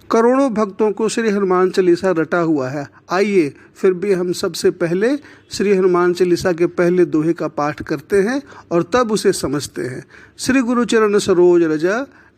करोड़ों भक्तों को श्री हनुमान चालीसा रटा हुआ है। आइए फिर भी हम सबसे पहले श्री हनुमान चालीसा के पहले दोहे का पाठ करते हैं और तब उसे समझते हैं। श्री गुरु चरण सरोज रज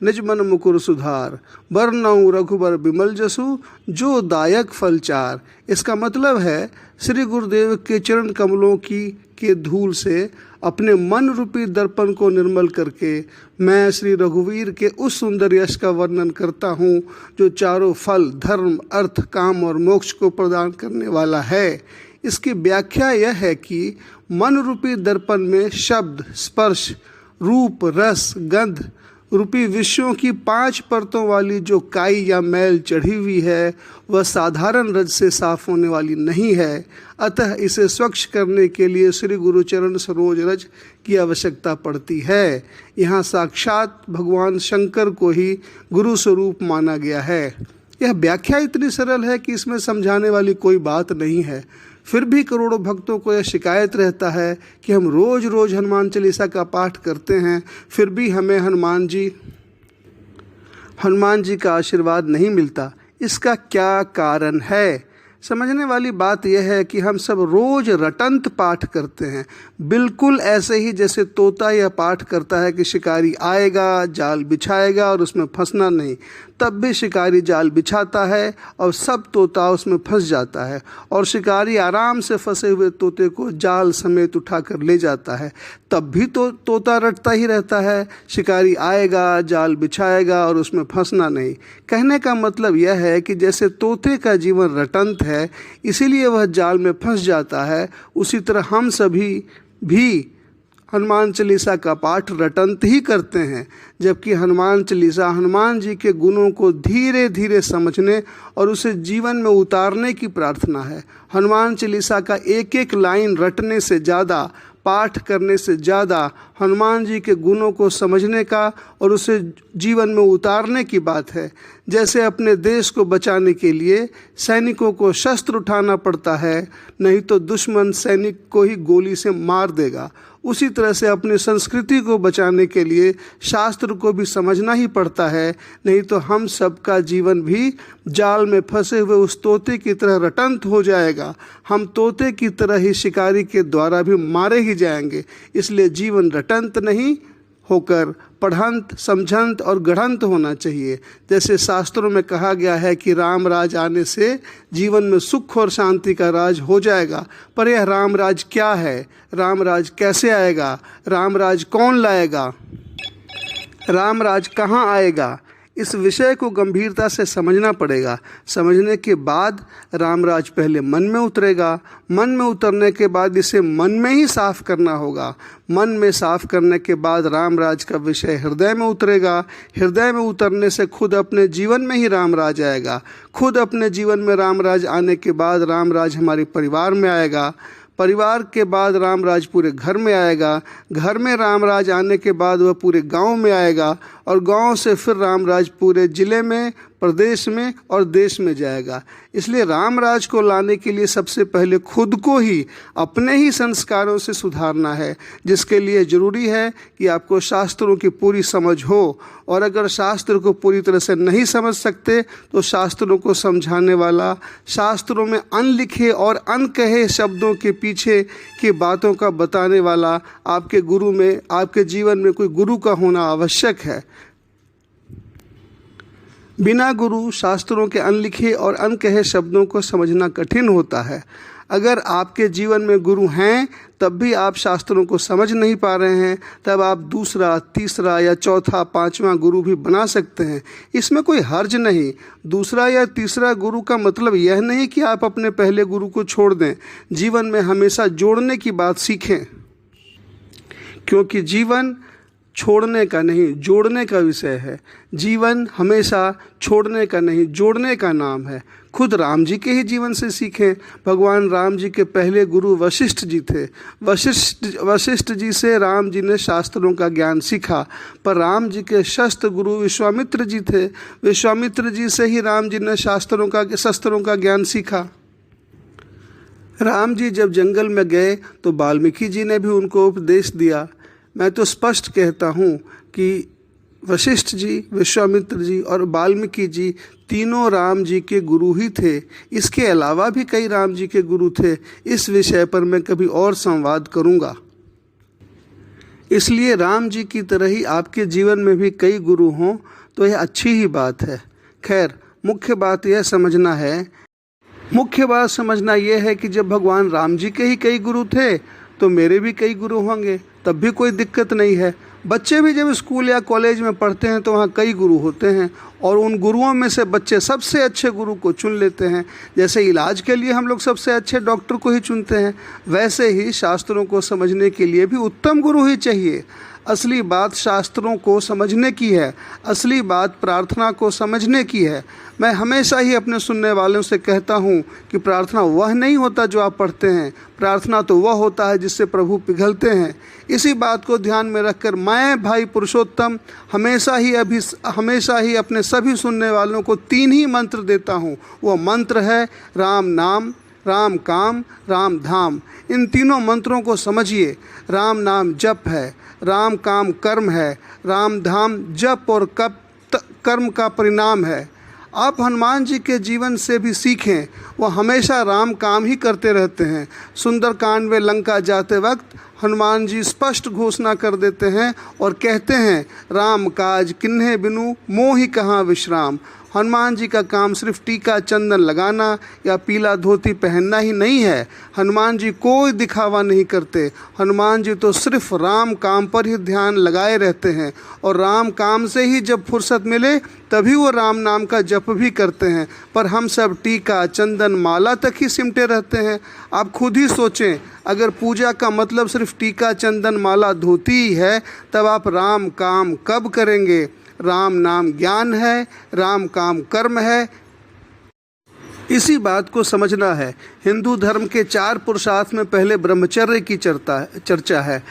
निज मन मुकुर सुधार, बरनउँ रघुबर बिमल जसु जो दायक फल चार। इसका मतलब है श्री गुरुदेव के चरण कमलों के धूल से अपने मन रूपी दर्पण को निर्मल करके मैं श्री रघुवीर के उस सुंदर यश का वर्णन करता हूँ जो चारों फल धर्म अर्थ काम और मोक्ष को प्रदान करने वाला है। इसकी व्याख्या यह है कि मन रूपी दर्पण में शब्द स्पर्श रूप रस गंध रूपी विषयों की 5 परतों वाली जो काई या मैल चढ़ी हुई है वह साधारण रज से साफ होने वाली नहीं है। अतः इसे स्वच्छ करने के लिए श्री गुरु चरण सरोज रज की आवश्यकता पड़ती है। यहाँ साक्षात भगवान शंकर को ही गुरु स्वरूप माना गया है। यह व्याख्या इतनी सरल है कि इसमें समझाने वाली कोई बात नहीं है। फिर भी करोड़ों भक्तों को यह शिकायत रहता है कि हम रोज़ रोज़ हनुमान चालीसा का पाठ करते हैं, फिर भी हमें हनुमान जी का आशीर्वाद नहीं मिलता। इसका क्या कारण है? समझने वाली बात यह है कि हम सब रोज़ रटंत पाठ करते हैं, बिल्कुल ऐसे ही जैसे तोता यह पाठ करता है कि शिकारी आएगा जाल बिछाएगा और उसमें फंसना नहीं। तब भी शिकारी जाल बिछाता है और सब तोता उसमें फंस जाता है और शिकारी आराम से फंसे हुए तोते को जाल समेत उठाकर ले जाता है। तब भी तोता रटता ही रहता है, शिकारी आएगा जाल बिछाएगा और उसमें फंसना नहीं। कहने का मतलब यह है कि जैसे तोते का जीवन रटंत है इसीलिए वह जाल में फंस जाता है, उसी तरह हम सभी भी हनुमान चालीसा का पाठ रटंत ही करते हैं। जबकि हनुमान चालीसा हनुमान जी के गुणों को धीरे धीरे समझने और उसे जीवन में उतारने की प्रार्थना है। हनुमान चालीसा का एक एक लाइन रटने से ज़्यादा, पाठ करने से ज़्यादा हनुमान जी के गुणों को समझने का और उसे जीवन में उतारने की बात है। जैसे अपने देश को बचाने के लिए सैनिकों को शस्त्र उठाना पड़ता है, नहीं तो दुश्मन सैनिक को ही गोली से मार देगा, उसी तरह से अपनी संस्कृति को बचाने के लिए शास्त्र को भी समझना ही पड़ता है, नहीं तो हम सबका जीवन भी जाल में फंसे हुए उस तोते की तरह रटंत हो जाएगा। हम तोते की तरह ही शिकारी के द्वारा भी मारे ही जाएंगे। इसलिए जीवन रटंत नहीं होकर पढ़ंत समझंत और गढ़ंत होना चाहिए। जैसे शास्त्रों में कहा गया है कि राम राज आने से जीवन में सुख और शांति का राज हो जाएगा, पर यह राम राज क्या है, राम राज कैसे आएगा, राम राज कौन लाएगा, राम राज कहाँ आएगा, इस विषय को गंभीरता से समझना पड़ेगा। समझने के बाद रामराज पहले मन में उतरेगा, मन में उतरने के बाद इसे मन में ही साफ करना होगा। मन में साफ करने के बाद रामराज का विषय हृदय में उतरेगा। हृदय में उतरने से खुद अपने जीवन में ही रामराज आएगा। खुद अपने जीवन में रामराज आने के बाद रामराज हमारे परिवार में आएगा। परिवार के बाद रामराज पूरे घर में आएगा। घर में रामराज आने के बाद वह पूरे गांव में आएगा और गांव से फिर रामराज पूरे ज़िले में, प्रदेश में और देश में जाएगा। इसलिए रामराज को लाने के लिए सबसे पहले खुद को ही अपने ही संस्कारों से सुधारना है, जिसके लिए ज़रूरी है कि आपको शास्त्रों की पूरी समझ हो। और अगर शास्त्र को पूरी तरह से नहीं समझ सकते तो शास्त्रों को समझाने वाला, शास्त्रों में अनलिखे और अनकहे शब्दों के पीछे की बातों का बताने वाला आपके गुरु में, आपके जीवन में कोई गुरु का होना आवश्यक है। बिना गुरु शास्त्रों के अनलिखे और अनकहे शब्दों को समझना कठिन होता है। अगर आपके जीवन में गुरु हैं तब भी आप शास्त्रों को समझ नहीं पा रहे हैं, तब आप दूसरा, तीसरा या चौथा, पांचवा गुरु भी बना सकते हैं। इसमें कोई हर्ज नहीं। दूसरा या तीसरा गुरु का मतलब यह नहीं कि आप अपने पहले गुरु को छोड़ दें। जीवन में हमेशा जोड़ने की बात सीखें, क्योंकि जीवन छोड़ने का नहीं जोड़ने का विषय है। जीवन हमेशा छोड़ने का नहीं जोड़ने का नाम है। खुद राम जी के ही जीवन से सीखें। भगवान राम जी के पहले गुरु वशिष्ठ जी थे। वशिष्ठ जी से राम जी ने शास्त्रों का ज्ञान सीखा, पर राम जी के शस्त्र गुरु विश्वामित्र जी थे। विश्वामित्र जी से ही राम जी ने शस्त्रों का ज्ञान सीखा। राम जी जब जंगल में गए तो वाल्मीकि जी ने भी उनको उपदेश दिया। मैं तो स्पष्ट कहता हूँ कि वशिष्ठ जी, विश्वामित्र जी और वाल्मीकि जी तीनों राम जी के गुरु ही थे। इसके अलावा भी कई राम जी के गुरु थे। इस विषय पर मैं कभी और संवाद करूँगा। इसलिए राम जी की तरह ही आपके जीवन में भी कई गुरु हों तो यह अच्छी ही बात है। खैर, मुख्य बात समझना यह है कि जब भगवान राम जी के ही कई गुरु थे तो मेरे भी कई गुरु होंगे, तब भी कोई दिक्कत नहीं है। बच्चे भी जब स्कूल या कॉलेज में पढ़ते हैं तो वहाँ कई गुरु होते हैं और उन गुरुओं में से बच्चे सबसे अच्छे गुरु को चुन लेते हैं। जैसे इलाज के लिए हम लोग सबसे अच्छे डॉक्टर को ही चुनते हैं, वैसे ही शास्त्रों को समझने के लिए भी उत्तम गुरु ही चाहिए। असली बात शास्त्रों को समझने की है, असली बात प्रार्थना को समझने की है। मैं हमेशा ही अपने सुनने वालों से कहता हूँ कि प्रार्थना वह नहीं होता जो आप पढ़ते हैं, प्रार्थना तो वह होता है जिससे प्रभु पिघलते हैं। इसी बात को ध्यान में रखकर मैं भाई पुरुषोत्तम हमेशा ही अपने सभी सुनने वालों को 3 ही मंत्र देता हूँ। वह मंत्र है राम नाम, राम काम, राम धाम। इन तीनों मंत्रों को समझिए। राम नाम जप है, राम काम कर्म है, राम धाम जप और कर्म का परिणाम है। आप हनुमान जी के जीवन से भी सीखें, वह हमेशा राम काम ही करते रहते हैं। सुंदरकांड में लंका जाते वक्त हनुमान जी स्पष्ट घोषणा कर देते हैं और कहते हैं, राम काज किन्हे बिनु मोहि कहाँ विश्राम। हनुमान जी का काम सिर्फ टीका चंदन लगाना या पीला धोती पहनना ही नहीं है। हनुमान जी कोई दिखावा नहीं करते। हनुमान जी तो सिर्फ राम काम पर ही ध्यान लगाए रहते हैं और राम काम से ही जब फुर्सत मिले तभी वो राम नाम का जप भी करते हैं। पर हम सब टीका चंदन माला तक ही सिमटे रहते हैं। आप खुद ही सोचें, अगर पूजा का मतलब सिर्फ टीका चंदन माला धोती ही है, तब आप राम काम कब करेंगे? राम नाम ज्ञान है, राम काम कर्म है। इसी बात को समझना है। हिंदू धर्म के 4 पुरुषार्थ में पहले ब्रह्मचर्य की चर्चा है।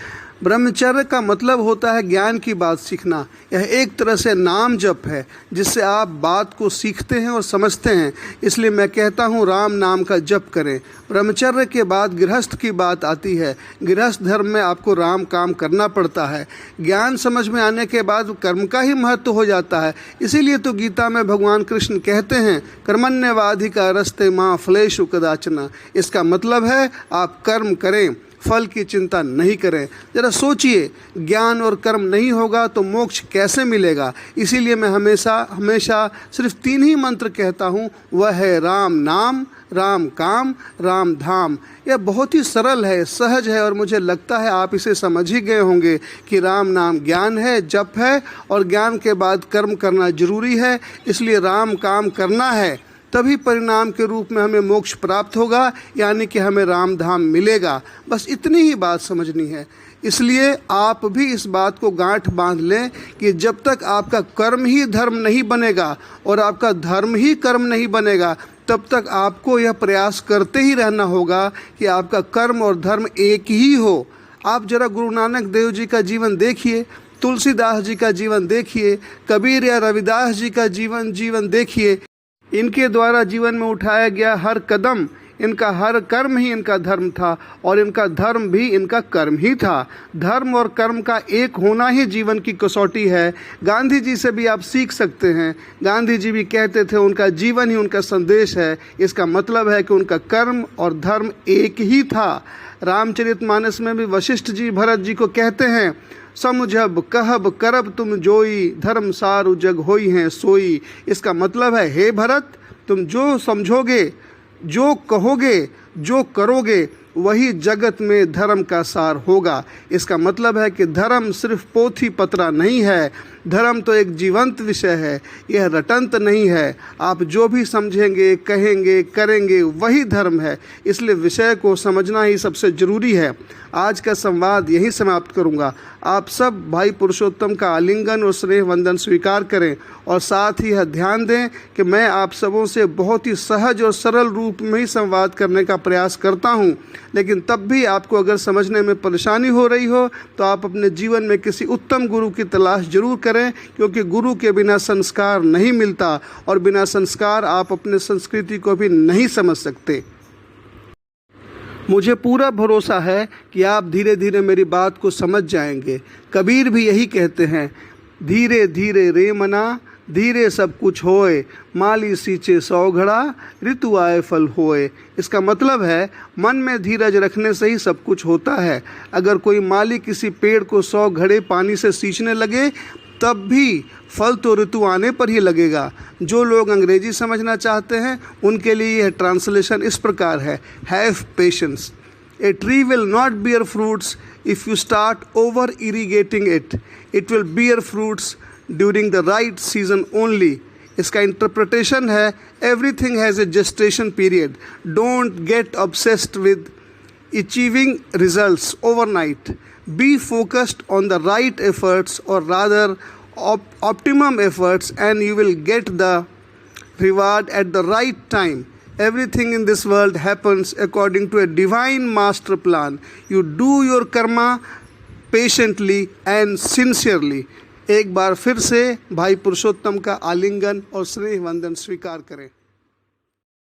ब्रह्मचर्य का मतलब होता है ज्ञान की बात सीखना। यह एक तरह से नाम जप है जिससे आप बात को सीखते हैं और समझते हैं। इसलिए मैं कहता हूँ राम नाम का जप करें। ब्रह्मचर्य के बाद गृहस्थ की बात आती है। गृहस्थ धर्म में आपको राम काम करना पड़ता है। ज्ञान समझ में आने के बाद कर्म का ही महत्व हो जाता है। इसीलिए तो गीता में भगवान कृष्ण कहते हैं, कर्मण्यवाधिकारस्ते मां फलेषु कदाचन। इसका मतलब है आप कर्म करें, फल की चिंता नहीं करें। जरा सोचिए, ज्ञान और कर्म नहीं होगा तो मोक्ष कैसे मिलेगा? इसीलिए मैं हमेशा सिर्फ 3 ही मंत्र कहता हूँ, वह है राम नाम, राम काम, राम धाम। यह बहुत ही सरल है, सहज है और मुझे लगता है आप इसे समझ ही गए होंगे कि राम नाम ज्ञान है, जप है और ज्ञान के बाद कर्म करना जरूरी है। इसलिए राम काम करना है, तभी परिणाम के रूप में हमें मोक्ष प्राप्त होगा, यानी कि हमें राम धाम मिलेगा। बस इतनी ही बात समझनी है। इसलिए आप भी इस बात को गांठ बांध लें कि जब तक आपका कर्म ही धर्म नहीं बनेगा और आपका धर्म ही कर्म नहीं बनेगा, तब तक आपको यह प्रयास करते ही रहना होगा कि आपका कर्म और धर्म एक ही हो। आप जरा गुरु नानक देव जी का जीवन देखिए, तुलसीदास जी का जीवन देखिए, कबीर या रविदास जी का जीवन देखिए। इनके द्वारा जीवन में उठाया गया हर कदम, इनका हर कर्म ही इनका धर्म था और इनका धर्म भी इनका कर्म ही था। धर्म और कर्म का एक होना ही जीवन की कसौटी है। गांधी जी से भी आप सीख सकते हैं। गांधी जी भी कहते थे उनका जीवन ही उनका संदेश है। इसका मतलब है कि उनका कर्म और धर्म एक ही था। रामचरितमानस में भी वशिष्ठ जी भरत जी को कहते हैं, समझब कहब करब तुम जोई, धर्म सारु जग होई हैं सोई। इसका मतलब है, हे भरत, तुम जो समझोगे, जो कहोगे, जो करोगे, वही जगत में धर्म का सार होगा। इसका मतलब है कि धर्म सिर्फ पोथी पत्रा नहीं है, धर्म तो एक जीवंत विषय है, यह रटंत नहीं है। आप जो भी समझेंगे, कहेंगे, करेंगे, वही धर्म है। इसलिए विषय को समझना ही सबसे ज़रूरी है। आज का संवाद यहीं समाप्त करूंगा। आप सब भाई पुरुषोत्तम का आलिंगन और स्नेह वंदन स्वीकार करें और साथ ही यह ध्यान दें कि मैं आप सबों से बहुत ही सहज और सरल रूप में ही संवाद करने का प्रयास करता हूं। लेकिन तब भी आपको अगर समझने में परेशानी हो रही हो तो आप अपने जीवन में किसी उत्तम गुरु की तलाश जरूर करें, क्योंकि गुरु के बिना संस्कार नहीं मिलता और बिना संस्कार आप अपने संस्कृति को भी नहीं समझ सकते। मुझे पूरा भरोसा है कि आप धीरे धीरे मेरी बात को समझ जाएंगे। कबीर भी यही कहते हैं, धीरे धीरे रे मना, धीरे सब कुछ होए, माली सींचे 100 घड़ा, ऋतु आए फल होए। इसका मतलब है मन में धीरज रखने से ही सब कुछ होता है। अगर कोई माली किसी पेड़ को 100 घड़े पानी से सींचने लगे तब भी फल तो ऋतु आने पर ही लगेगा। जो लोग अंग्रेजी समझना चाहते हैं उनके लिए यह ट्रांसलेशन इस प्रकार है, have patience. A tree will not bear fruits if you start over irrigating it. It will bear fruits during the right season only. इसका इंटरप्रिटेशन है, everything has a gestation period. Don't get obsessed with achieving results overnight. Be focused on the right efforts, or rather optimum efforts, and you will get the reward at the right time. Everything in this world happens according to a divine master plan. You do your karma patiently and sincerely. एक बार फिर से भाई पुरुषोत्तम का आलिंगन और स्नेह वंदन स्वीकार करें।